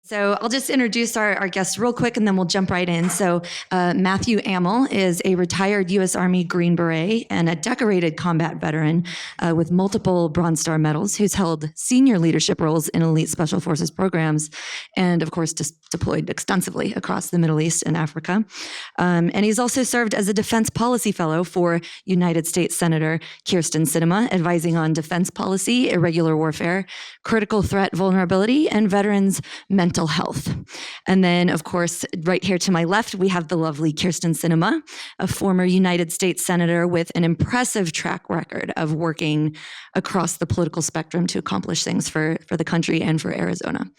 So I'll just introduce our guests real quick and then we'll jump right in. So Matthew Ammel is a retired U.S. Army Green Beret and a decorated combat veteran with multiple Bronze Star medals who's held senior leadership roles in elite special forces programs and, of course, deployed extensively across the Middle East and Africa. And he's also served as a defense policy fellow for United States Senator Kyrsten Sinema, advising on defense policy, irregular warfare, critical threat vulnerability, and veterans' mental health. And then, of course, right here to my left, we have the lovely Kyrsten Sinema, a former United States Senator with an impressive track record of working across the political spectrum to accomplish things for the country and for Arizona.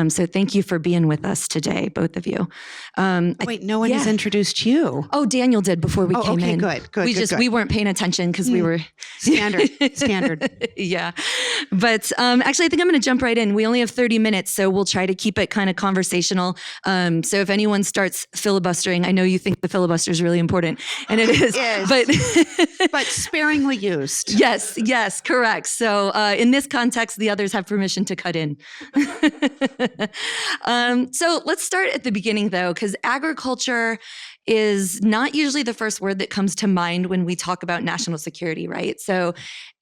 So thank you for being with us today, both of you. Wait, no one has introduced you. Oh, Daniel did before we came in. Good. We weren't paying attention because we were standard. Yeah. But actually, I think I'm going to jump right in. We only have 30 minutes, so we'll try to keep it kind of conversational. So if anyone starts filibustering, I know you think the filibuster is really important, and it is. But sparingly used. Yes, correct. So in this context, the others have permission to cut in. So let's start at the beginning, though, because agriculture is not usually the first word that comes to mind when we talk about national security, right? So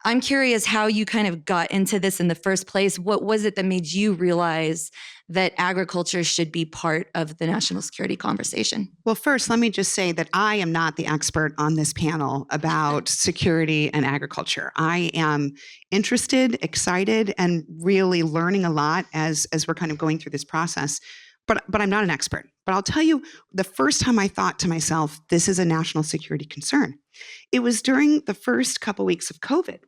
I'm curious how you kind of got into this in the first place. What was it that made you realize that agriculture should be part of the national security conversation? Well, first, let me just say that I am not the expert on this panel about security and agriculture. I am interested, excited, and really learning a lot as we're kind of going through this process. But I'm not an expert. But I'll tell you, the first time I thought to myself, this is a national security concern, it was during the first couple weeks of COVID.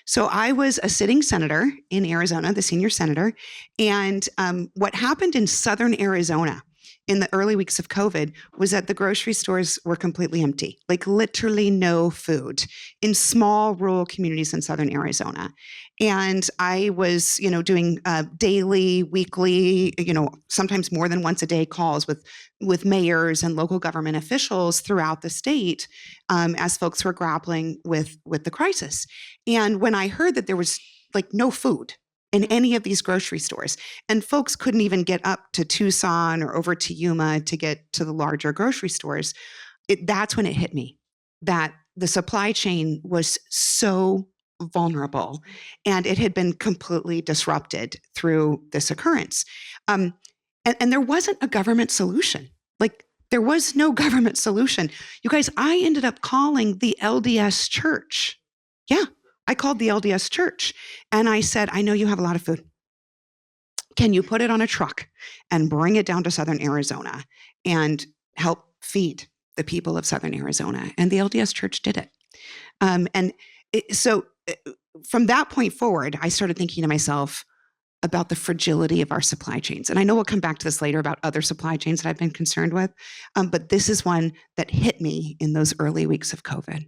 So I was a sitting senator in Arizona, the senior senator, and what happened in southern Arizona in the early weeks of COVID was that the grocery stores were completely empty, like literally no food in small rural communities in southern Arizona. And I was, doing daily, weekly, sometimes more than once a day calls with mayors and local government officials throughout the state as folks were grappling with the crisis. And when I heard that there was like no food in any of these grocery stores, and folks couldn't even get up to Tucson or over to Yuma to get to the larger grocery stores, that's when it hit me that the supply chain was so vulnerable and it had been completely disrupted through this occurrence. And there wasn't a government solution. Like, there was no government solution. You guys, I ended up calling the LDS church. Yeah. I called the LDS church and I said, I know you have a lot of food. Can you put it on a truck and bring it down to southern Arizona and help feed the people of southern Arizona? And the LDS church did it. So from that point forward, I started thinking to myself about the fragility of our supply chains. And I know we'll come back to this later about other supply chains that I've been concerned with, but this is one that hit me in those early weeks of COVID.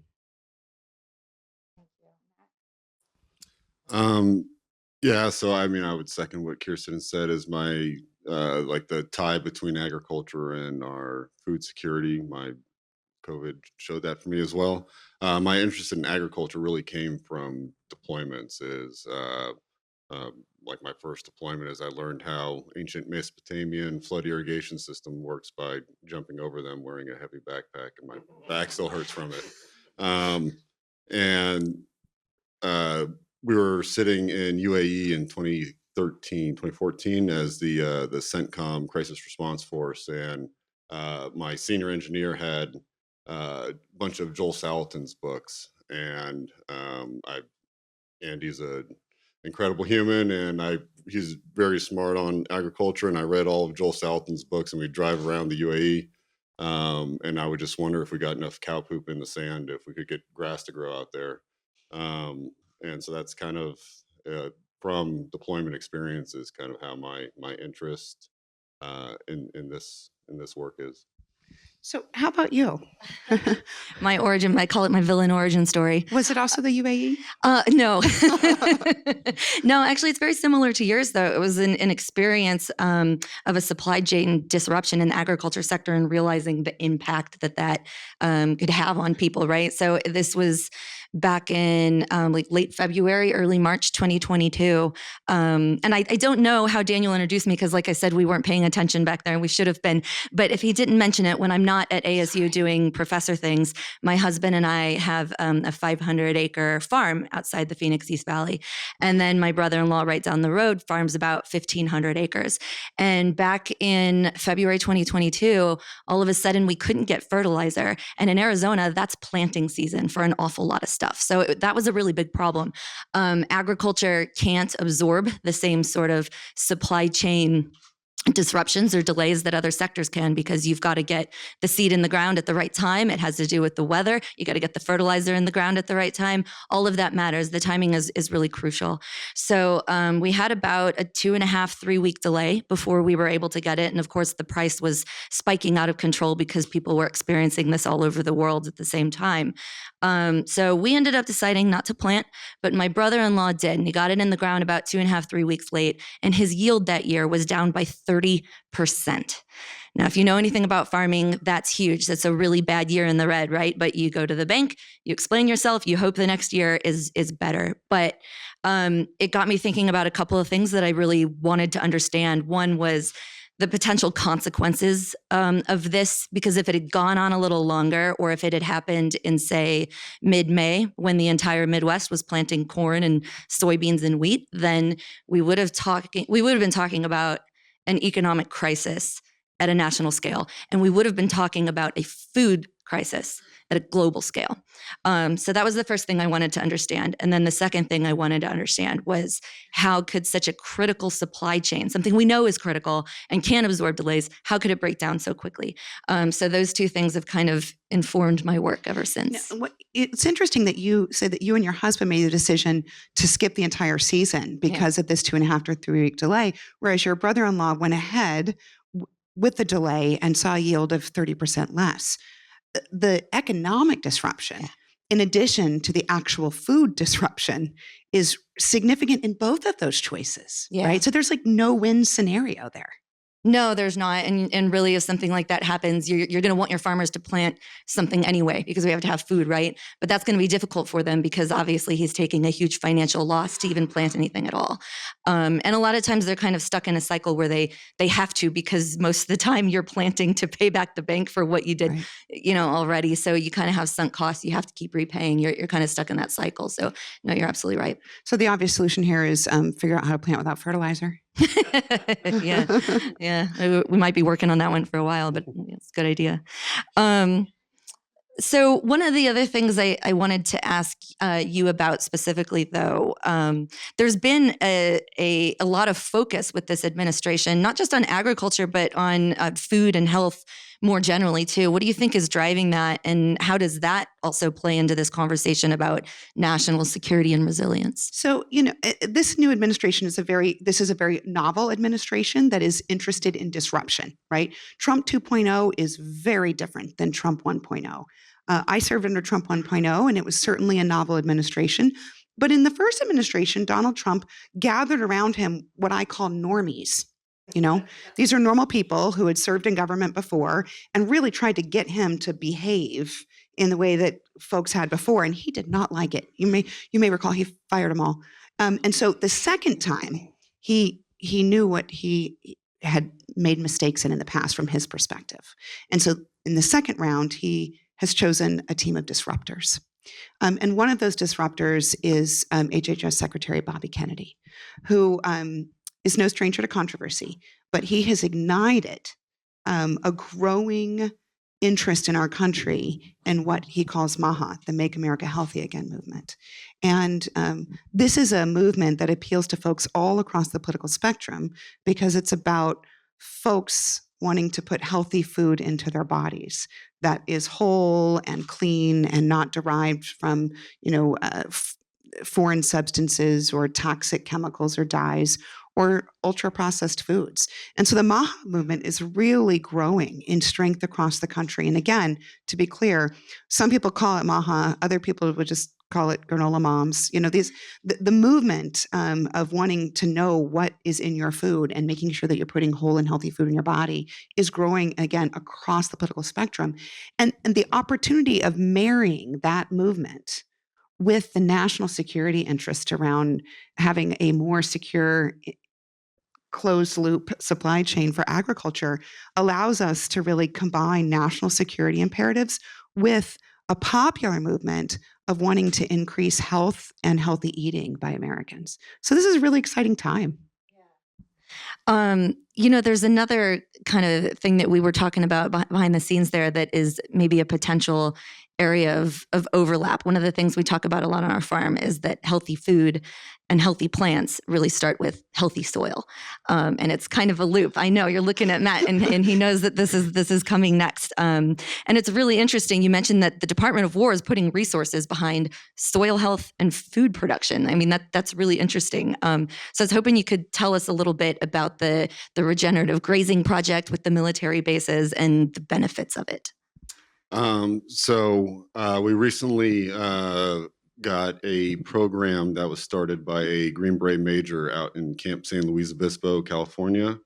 So I mean, I would second what Kyrsten said is my, like the tie between agriculture and our food security. My COVID showed that for me as well. My interest in agriculture really came from deployments like my first deployment is I learned how ancient Mesopotamian flood irrigation system works by jumping over them wearing a heavy backpack, and my back still hurts from it. We were sitting in UAE in 2014 as the CENTCOM Crisis Response Force, and my senior engineer had a bunch of Joel Salatin's books, and Andy's an incredible human, and he's very smart on agriculture, and I read all of Joel Salatin's books, and we'd drive around the UAE, and I would just wonder if we got enough cow poop in the sand, if we could get grass to grow out there. And so that's kind of from deployment experiences, kind of how my interest in this work is. So how about you? My origin, I call it my villain origin story. Was it also the UAE? No. No, actually, it's very similar to yours, though. It was an experience of a supply chain disruption in the agriculture sector and realizing the impact that could have on people, right? So this was back in like late February, early March 2022. And I don't know how Daniel introduced me because, like I said, we weren't paying attention back there and we should have been. But if he didn't mention it, when I'm not at ASU doing professor things, my husband and I have a 500-acre farm outside the Phoenix East Valley. And then my brother-in-law right down the road farms about 1,500 acres. And back in February 2022, all of a sudden we couldn't get fertilizer. And in Arizona, that's planting season for an awful lot of stuff. So that was a really big problem. Agriculture can't absorb the same sort of supply chain disruptions or delays that other sectors can, because you've got to get the seed in the ground at the right time. It has to do with the weather. You got to get the fertilizer in the ground at the right time. All of that matters. The timing is really crucial. So we had about a 2.5-3 week delay before we were able to get it. And of course, the price was spiking out of control because people were experiencing this all over the world at the same time. So we ended up deciding not to plant, but my brother-in-law did. And he got it in the ground about 2.5-3 weeks late. And his yield that year was down by 30%. Now, if you know anything about farming, that's huge. That's a really bad year in the red, right? But you go to the bank, you explain yourself, you hope the next year is better. But it got me thinking about a couple of things that I really wanted to understand. One was the potential consequences of this, because if it had gone on a little longer, or if it had happened in, say, mid-May, when the entire Midwest was planting corn and soybeans and wheat, then we would have been talking about an economic crisis at a national scale, and we would have been talking about a food crisis at a global scale. So that was the first thing I wanted to understand. And then the second thing I wanted to understand was, how could such a critical supply chain, something we know is critical and can absorb delays, how could it break down so quickly? So those two things have kind of informed my work ever since. Now, it's interesting that you said that you and your husband made the decision to skip the entire season because of this 2.5 to 3 week delay, whereas your brother-in-law went ahead with the delay and saw a yield of 30% less. The economic disruption, in addition to the actual food disruption, is significant in both of those choices, right? So there's like no win scenario there. No, there's not. And really, if something like that happens, you're going to want your farmers to plant something anyway, because we have to have food, right? But that's going to be difficult for them, because obviously he's taking a huge financial loss to even plant anything at all. And a lot of times they're kind of stuck in a cycle where they have to, because most of the time you're planting to pay back the bank for what you did, already. So you kind of have sunk costs. You have to keep repaying. You're kind of stuck in that cycle. So no, you're absolutely right. So the obvious solution here is figure out how to plant without fertilizer. Yeah. We might be working on that one for a while, but it's a good idea. So one of the other things I wanted to ask you about specifically, though, there's been a lot of focus with this administration, not just on agriculture, but on food and health more generally, too. What do you think is driving that? And how does that also play into this conversation about national security and resilience? So, this new administration is a very novel administration that is interested in disruption, right? Trump 2.0 is very different than Trump 1.0. I served under Trump 1.0, and it was certainly a novel administration. But in the first administration, Donald Trump gathered around him what I call normies. These are normal people who had served in government before and really tried to get him to behave in the way that folks had before. And he did not like it. You may recall he fired them all. And so the second time, he knew what he had made mistakes in the past from his perspective. And so in the second round, he has chosen a team of disruptors. And one of those disruptors is HHS Secretary Bobby Kennedy, who is no stranger to controversy, but he has ignited a growing interest in our country in what he calls MAHA, the Make America Healthy Again movement. And this is a movement that appeals to folks all across the political spectrum, because it's about folks wanting to put healthy food into their bodies that is whole and clean and not derived from, foreign substances or toxic chemicals or dyes or ultra-processed foods. And so the MAHA movement is really growing in strength across the country. And again, to be clear, some people call it MAHA, other people would just call it granola moms. The movement of wanting to know what is in your food and making sure that you're putting whole and healthy food in your body is growing, again, across the political spectrum. And the opportunity of marrying that movement with the national security interest around having a more secure closed loop supply chain for agriculture allows us to really combine national security imperatives with a popular movement of wanting to increase health and healthy eating by Americans. So this is a really exciting time. There's another kind of thing that we were talking about behind the scenes there that is maybe a potential area of overlap. One of the things we talk about a lot on our farm is that healthy food and healthy plants really start with healthy soil. And it's kind of a loop. I know you're looking at Matt and he knows that this is coming next. And it's really interesting. You mentioned that the Department of War is putting resources behind soil health and food production. I mean, that's really interesting. So I was hoping you could tell us a little bit about the regenerative grazing project with the military bases and the benefits of it. We recently got a program that was started by a Green Beret major out in Camp San Luis Obispo, California.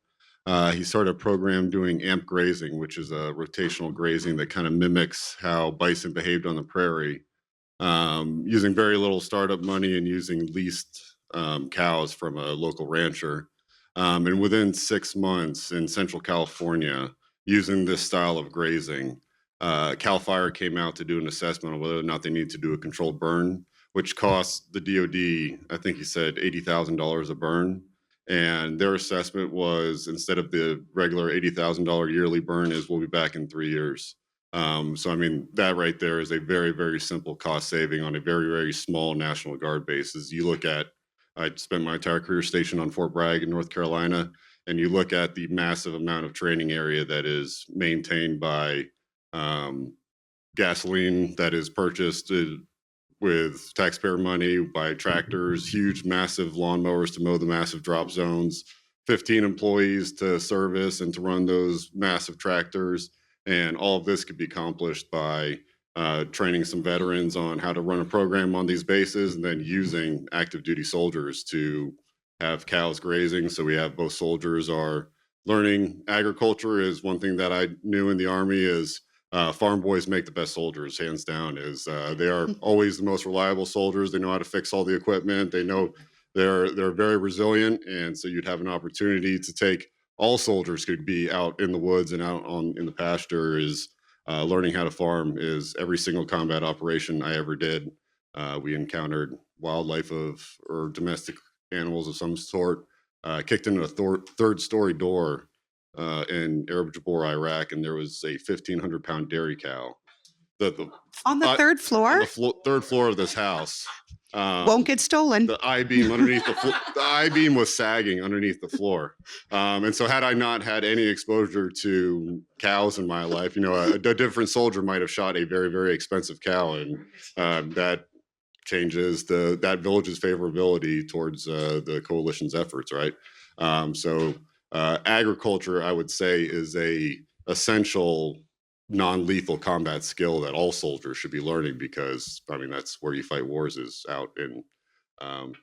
He started a program doing AMP grazing, which is a rotational grazing that kind of mimics how bison behaved on the prairie, using very little startup money and using leased cows from a local rancher. And within 6 months in Central California, using this style of grazing, CAL FIRE came out to do an assessment on whether or not they need to do a controlled burn, which costs the DoD, I think he said $80,000 a burn. And their assessment was, instead of the regular $80,000 yearly burn, is we'll be back in 3 years. That right there is a very, very simple cost saving on a very, very small National Guard basis. You look at, I spent my entire career stationed on Fort Bragg in North Carolina, and you look at the massive amount of training area that is maintained by gasoline that is purchased with taxpayer money, by tractors, huge, massive lawnmowers to mow the massive drop zones, 15 employees to service and to run those massive tractors. And all of this could be accomplished by training some veterans on how to run a program on these bases, and then using active duty soldiers to have cows grazing. So we have both soldiers are learning. Agriculture is one thing that I knew in the Army is farm boys make the best soldiers, hands down. Is they are always the most reliable soldiers. They know how to fix all the equipment. They know they're very resilient, and so you'd have an opportunity to take all soldiers could be out in the woods and out in the pasture. Is learning how to farm is every single combat operation I ever did. We encountered wildlife or domestic animals of some sort. Kicked into a third-story door in Arab Jabor, Iraq, and there was a 1,500-pound dairy cow. On the third floor? On the third floor of this house. Won't get stolen. The I-beam underneath the I-beam was sagging underneath the floor. And so had I not had any exposure to cows in my life, a different soldier might have shot a very, very expensive cow, and that changes that village's favorability towards the coalition's efforts, right? Agriculture, I would say, is a essential non-lethal combat skill that all soldiers should be learning, because that's where you fight wars, is out in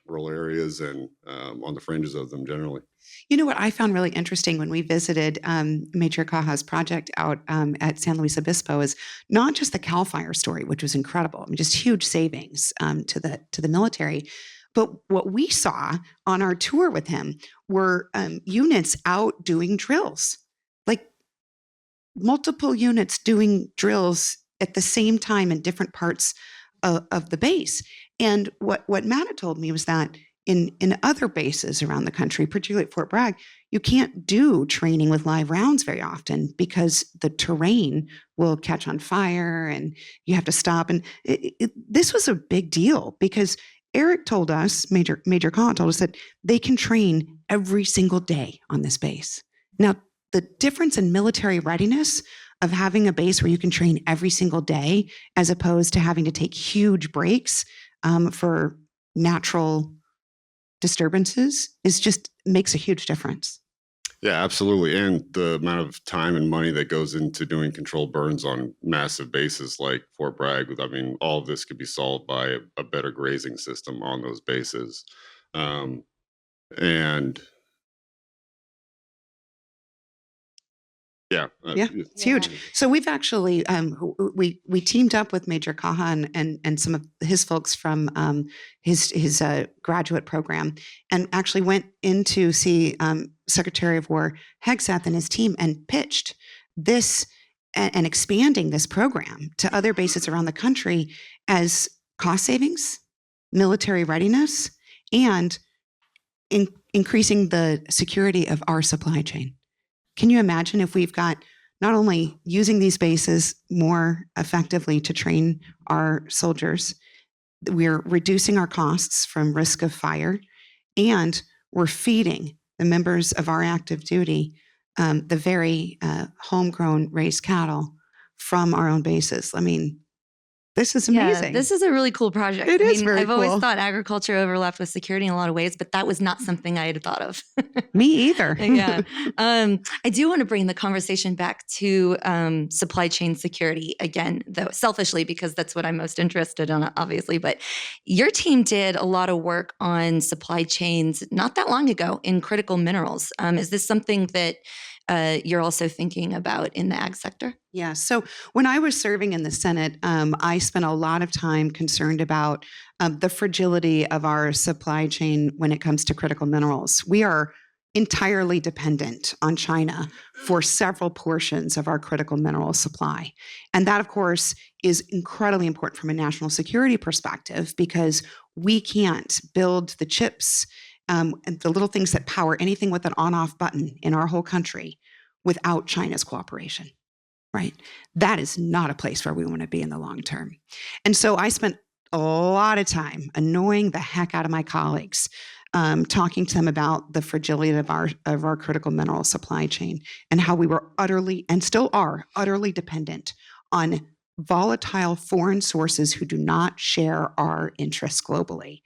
rural areas and on the fringes of them generally. You know what I found really interesting when we visited Major Caja's project out at San Luis Obispo is not just the CAL FIRE story, which was incredible. Just huge savings to the military. But what we saw on our tour with him were units out doing drills, like multiple units doing drills at the same time in different parts of the base. And what Matt had told me was that in other bases around the country, particularly at Fort Bragg, you can't do training with live rounds very often because the terrain will catch on fire and you have to stop. And this was a big deal because Eric told us, Major Caja told us, that they can train every single day on this base. Now, the difference in military readiness of having a base where you can train every single day as opposed to having to take huge breaks for natural disturbances is just makes a huge difference. Yeah, absolutely. And the amount of time and money that goes into doing controlled burns on massive bases like Fort Bragg, I mean, all of this could be solved by a better grazing system on those bases. And yeah, Yeah, it's huge. So we've actually we teamed up with Major Kahan and some of his folks from his graduate program, and actually went in to see Secretary of War Hegseth and his team and pitched this and expanding this program to other bases around the country as cost savings, military readiness, and increasing the security of our supply chain. Can you imagine if we've got not only using these bases more effectively to train our soldiers, we're reducing our costs from risk of fire, and we're feeding the members of our active duty the very homegrown raised cattle from our own bases. I mean, this is amazing. Yeah, this is a really cool project. It is very I've always cool. thought agriculture overlapped with security in a lot of ways, but that was not something I had thought of. Me either. Yeah. I do want to bring the conversation back to supply chain security again, though selfishly, because that's what I'm most interested in, obviously. But your team did a lot of work on supply chains not that long ago in critical minerals. Is this something that you're also thinking about in the ag sector? Yeah. So when I was serving in the Senate, I spent a lot of time concerned about the fragility of our supply chain when it comes to critical minerals. We are entirely dependent on China for several portions of our critical mineral supply. And that, of course, is incredibly important from a national security perspective, because we can't build the chips and the little things that power anything with an on-off button in our whole country without China's cooperation. Right? That is not a place where we want to be in the long term. And so I spent a lot of time annoying the heck out of my colleagues, talking to them about the fragility of our critical mineral supply chain and how we were utterly, and still are, utterly dependent on volatile foreign sources who do not share our interests globally,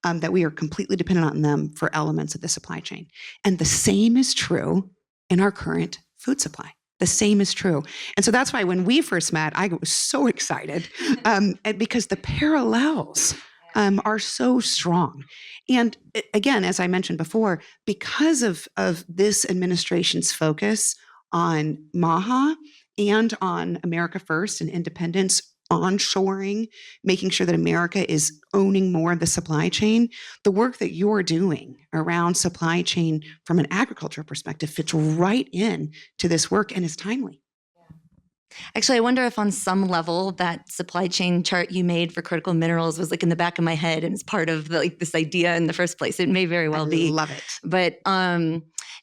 that we are completely dependent on them for elements of the supply chain. And the same is true in our current food supply. The same is true. And so that's why when we first met, I was so excited because the parallels are so strong. And again, as I mentioned before, because of this administration's focus on MAHA and on America First and independence, onshoring, making sure that America is owning more of the supply chain, the work that you're doing around supply chain from an agriculture perspective fits right in to this work and is timely. Actually, I wonder if on some level that supply chain chart you made for critical minerals was like in the back of my head and it's part of this idea in the first place. It may very well be. I love it. But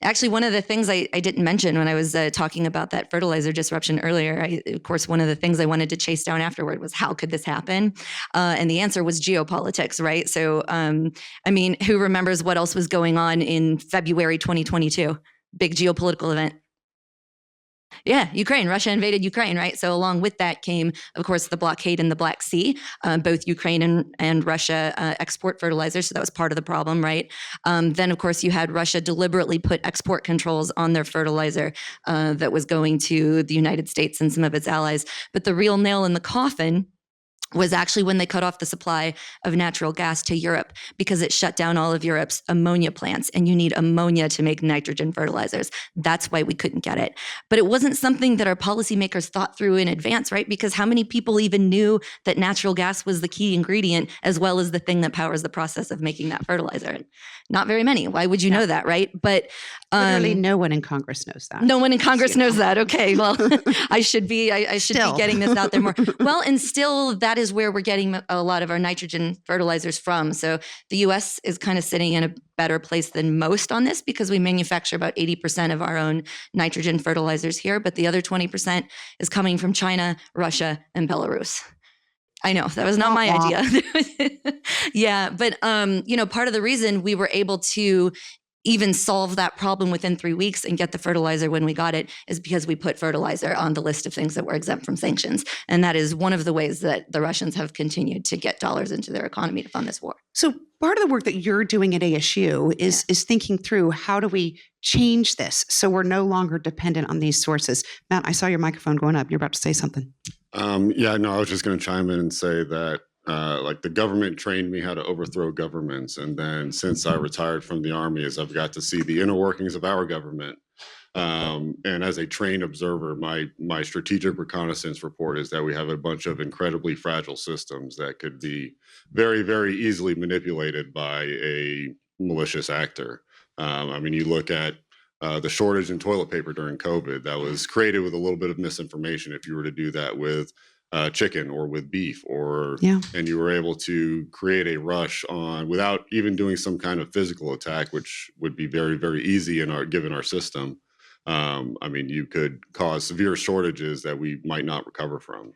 actually, one of the things I didn't mention when I was talking about that fertilizer disruption earlier, of course, one of the things I wanted to chase down afterward was how could this happen? And the answer was geopolitics, right? So, I mean, who remembers what else was going on in February 2022? Big geopolitical event. Yeah, Ukraine. Russia invaded Ukraine, right? So along with that came, of course, the blockade in the Black Sea. Both Ukraine and Russia export fertilizers, so that was part of the problem, right? Then, of course, you had Russia deliberately put export controls on their fertilizer that was going to the United States and some of its allies. But the real nail in the coffin was actually when they cut off the supply of natural gas to Europe, because it shut down all of Europe's ammonia plants, and you need ammonia to make nitrogen fertilizers. That's why we couldn't get it. But it wasn't something that our policymakers thought through in advance, right? Because how many people even knew that natural gas was the key ingredient as well as the thing that powers the process of making that fertilizer? Not very many. Why would you know that, right? But literally no one in Congress knows that. No one in Congress knows that. Okay, well, I should be getting this out there more. Well, and still that is where we're getting a lot of our nitrogen fertilizers from. So the U.S. is kind of sitting in a better place than most on this because we manufacture about 80% of our own nitrogen fertilizers here, but the other 20% is coming from China, Russia, and Belarus. I know that was not my idea. Yeah, but part of the reason we were able to even solve that problem within 3 weeks and get the fertilizer when we got it is because we put fertilizer on the list of things that were exempt from sanctions. And that is one of the ways that the Russians have continued to get dollars into their economy to fund this war. So part of the work that you're doing at ASU is thinking through, how do we change this so we're no longer dependent on these sources? Matt, I saw your microphone going up. You're about to say something. I was just going to chime in and say that the government trained me how to overthrow governments. And then since I retired from the Army, as I've got to see the inner workings of our government. And as a trained observer, my strategic reconnaissance report is that we have a bunch of incredibly fragile systems that could be very, very easily manipulated by a malicious actor. You look at the shortage in toilet paper during COVID that was created with a little bit of misinformation. If you were to do that with chicken or with beef, and you were able to create a rush on without even doing some kind of physical attack, which would be very, very easy given our system. You could cause severe shortages that we might not recover from.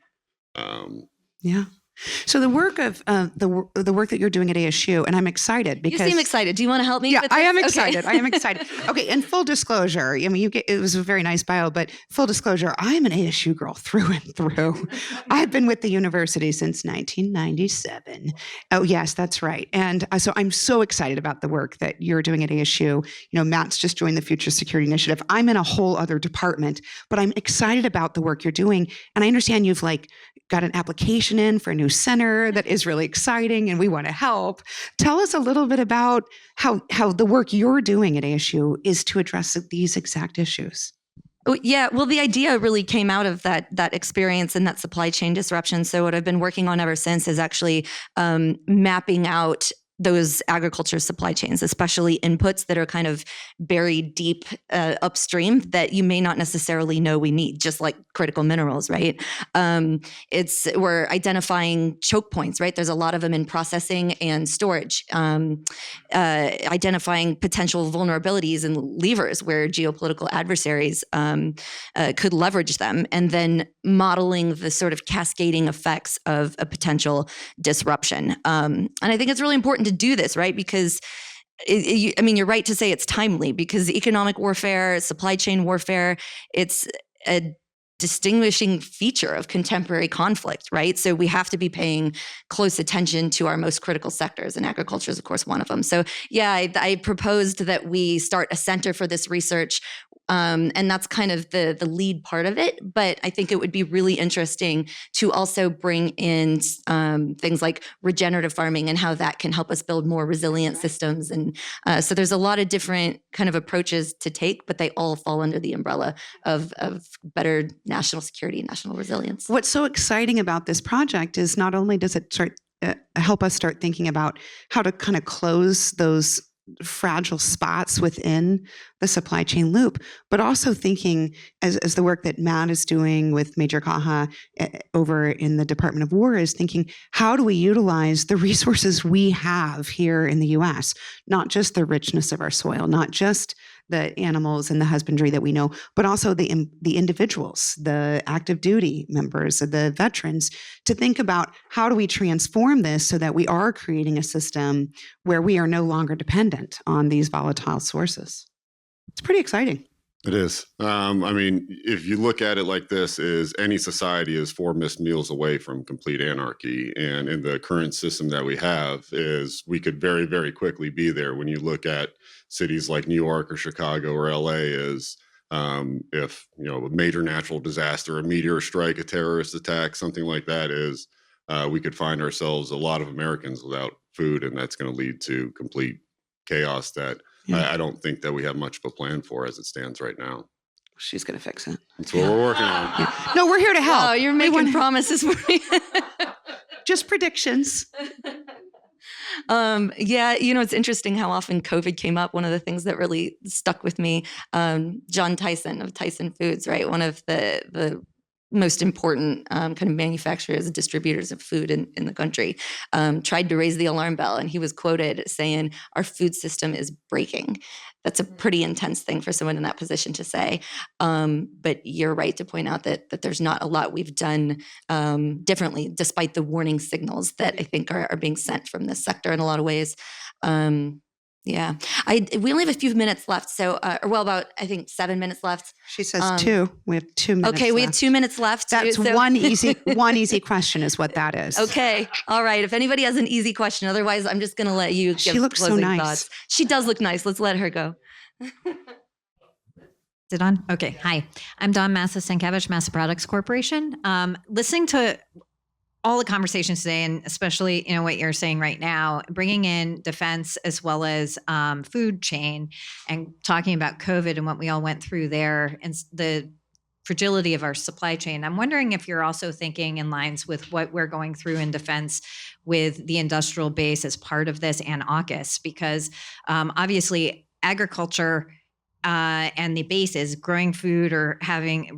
So the work of the work that you're doing at ASU, and I'm excited because you seem excited. Do you want to help me? Yeah, with this? I am excited. Okay. I am excited. Okay, and full disclosure, it was a very nice bio, but full disclosure, I'm an ASU girl through and through. I've been with the university since 1997. Oh, yes, that's right. And so I'm so excited about the work that you're doing at ASU. Matt's just joined the Future Security Initiative. I'm in a whole other department, but I'm excited about the work you're doing. And I understand you've got an application in for a new center that is really exciting, and we want to help. Tell us a little bit about how the work you're doing at ASU is to address these exact issues. Yeah, well, the idea really came out of that experience and that supply chain disruption. So what I've been working on ever since is actually mapping out those agriculture supply chains, especially inputs that are kind of buried deep upstream that you may not necessarily know we need, just like critical minerals, right? We're identifying choke points, right? There's a lot of them in processing and storage, identifying potential vulnerabilities and levers where geopolitical adversaries could leverage them, and then modeling the sort of cascading effects of a potential disruption. And I think it's really important to do this, right? Because you're right to say it's timely, because economic warfare, supply chain warfare, it's a distinguishing feature of contemporary conflict, right? So we have to be paying close attention to our most critical sectors, and agriculture is, of course, one of them. So yeah, I proposed that we start a center for this research, and that's kind of the lead part of it. But I think it would be really interesting to also bring in things like regenerative farming and how that can help us build more resilient systems. And so there's a lot of different kind of approaches to take, but they all fall under the umbrella of better national security and national resilience. What's so exciting about this project is not only does it help us start thinking about how to kind of close those fragile spots within the supply chain loop, but also thinking as the work that Matt is doing with Major Kaha over in the Department of War is thinking, how do we utilize the resources we have here in the U.S., not just the richness of our soil, not just the animals and the husbandry that we know, but also the individuals, the active duty members, the veterans, to think about how do we transform this so that we are creating a system where we are no longer dependent on these volatile sources. It's pretty exciting. It is. If you look at it like this, is any society is 4 missed meals away from complete anarchy. And in the current system that we have, is we could very, very quickly be there. When you look at cities like New York or Chicago or LA, is if a major natural disaster, a meteor strike, a terrorist attack, something like that, is we could find ourselves, a lot of Americans, without food, and that's going to lead to complete chaos that I don't think that we have much of a plan for as it stands right now. She's going to fix it. That's what we're working on. Yeah. No, we're here to help. Wow, you're making promises for me. Just predictions. It's interesting how often COVID came up. One of the things that really stuck with me, John Tyson of Tyson Foods, right? One of the most important kind of manufacturers and distributors of food in the country, tried to raise the alarm bell. And he was quoted saying, "Our food system is breaking." That's a pretty intense thing for someone in that position to say. But you're right to point out that there's not a lot we've done differently, despite the warning signals that I think are being sent from this sector in a lot of ways. Yeah. We only have a few minutes left. So, about, I think 7 minutes left. She says 2. We have 2 minutes Okay. We have left. 2 minutes left. That's one easy question is what that is. Okay. All right. If anybody has an easy question, otherwise I'm just going to let you give She looks so closing nice. thoughts. She does look nice. Let's let her go. Is it on? Okay. Hi, I'm Dawn Massa-Stankiewicz, Massa Products Corporation. Listening to all the conversations today, and especially what you're saying right now, bringing in defense as well as food chain, and talking about COVID and what we all went through there, and the fragility of our supply chain. I'm wondering if you're also thinking in lines with what we're going through in defense with the industrial base as part of this, and AUKUS, because obviously agriculture and the bases, growing food or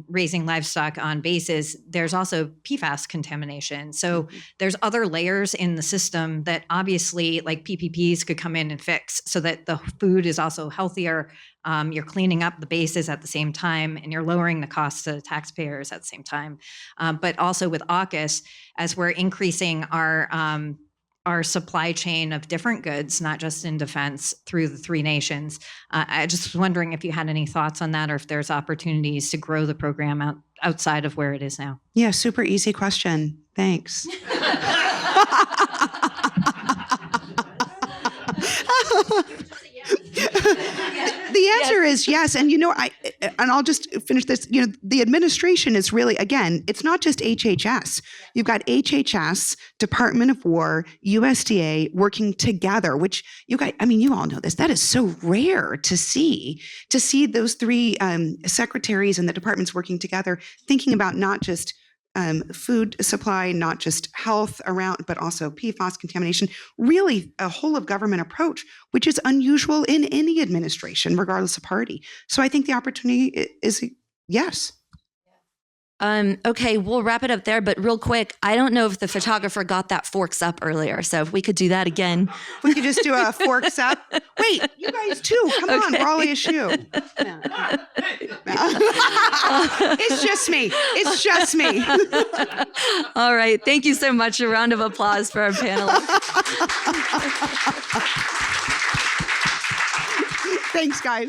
raising livestock on bases, there's also PFAS contamination. So there's other layers in the system that obviously, like PPPs, could come in and fix, so that the food is also healthier. You're cleaning up the bases at the same time, and you're lowering the costs to the taxpayers at the same time. But also with AUKUS, as we're increasing our supply chain of different goods, not just in defense, through the 3 nations. I just was wondering if you had any thoughts on that, or if there's opportunities to grow the program outside of where it is now. Yeah, super easy question. Thanks. The answer is yes. And I'll just finish this. The administration is really, again, it's not just HHS. You've got HHS, Department of War, USDA working together, which you all know this. That is so rare to see those 3 secretaries and the departments working together, thinking about not just food supply, not just health around, but also PFAS contamination, really a whole of government approach, which is unusual in any administration, regardless of party. So I think the opportunity is yes. Okay, we'll wrap it up there, but real quick, I don't know if the photographer got that forks up earlier. So if we could do that again. We could just do a forks up. Wait, you guys too. Come on, Raleigh issue. It's just me. It's just me. All right. Thank you so much. A round of applause for our panelists. Thanks, guys.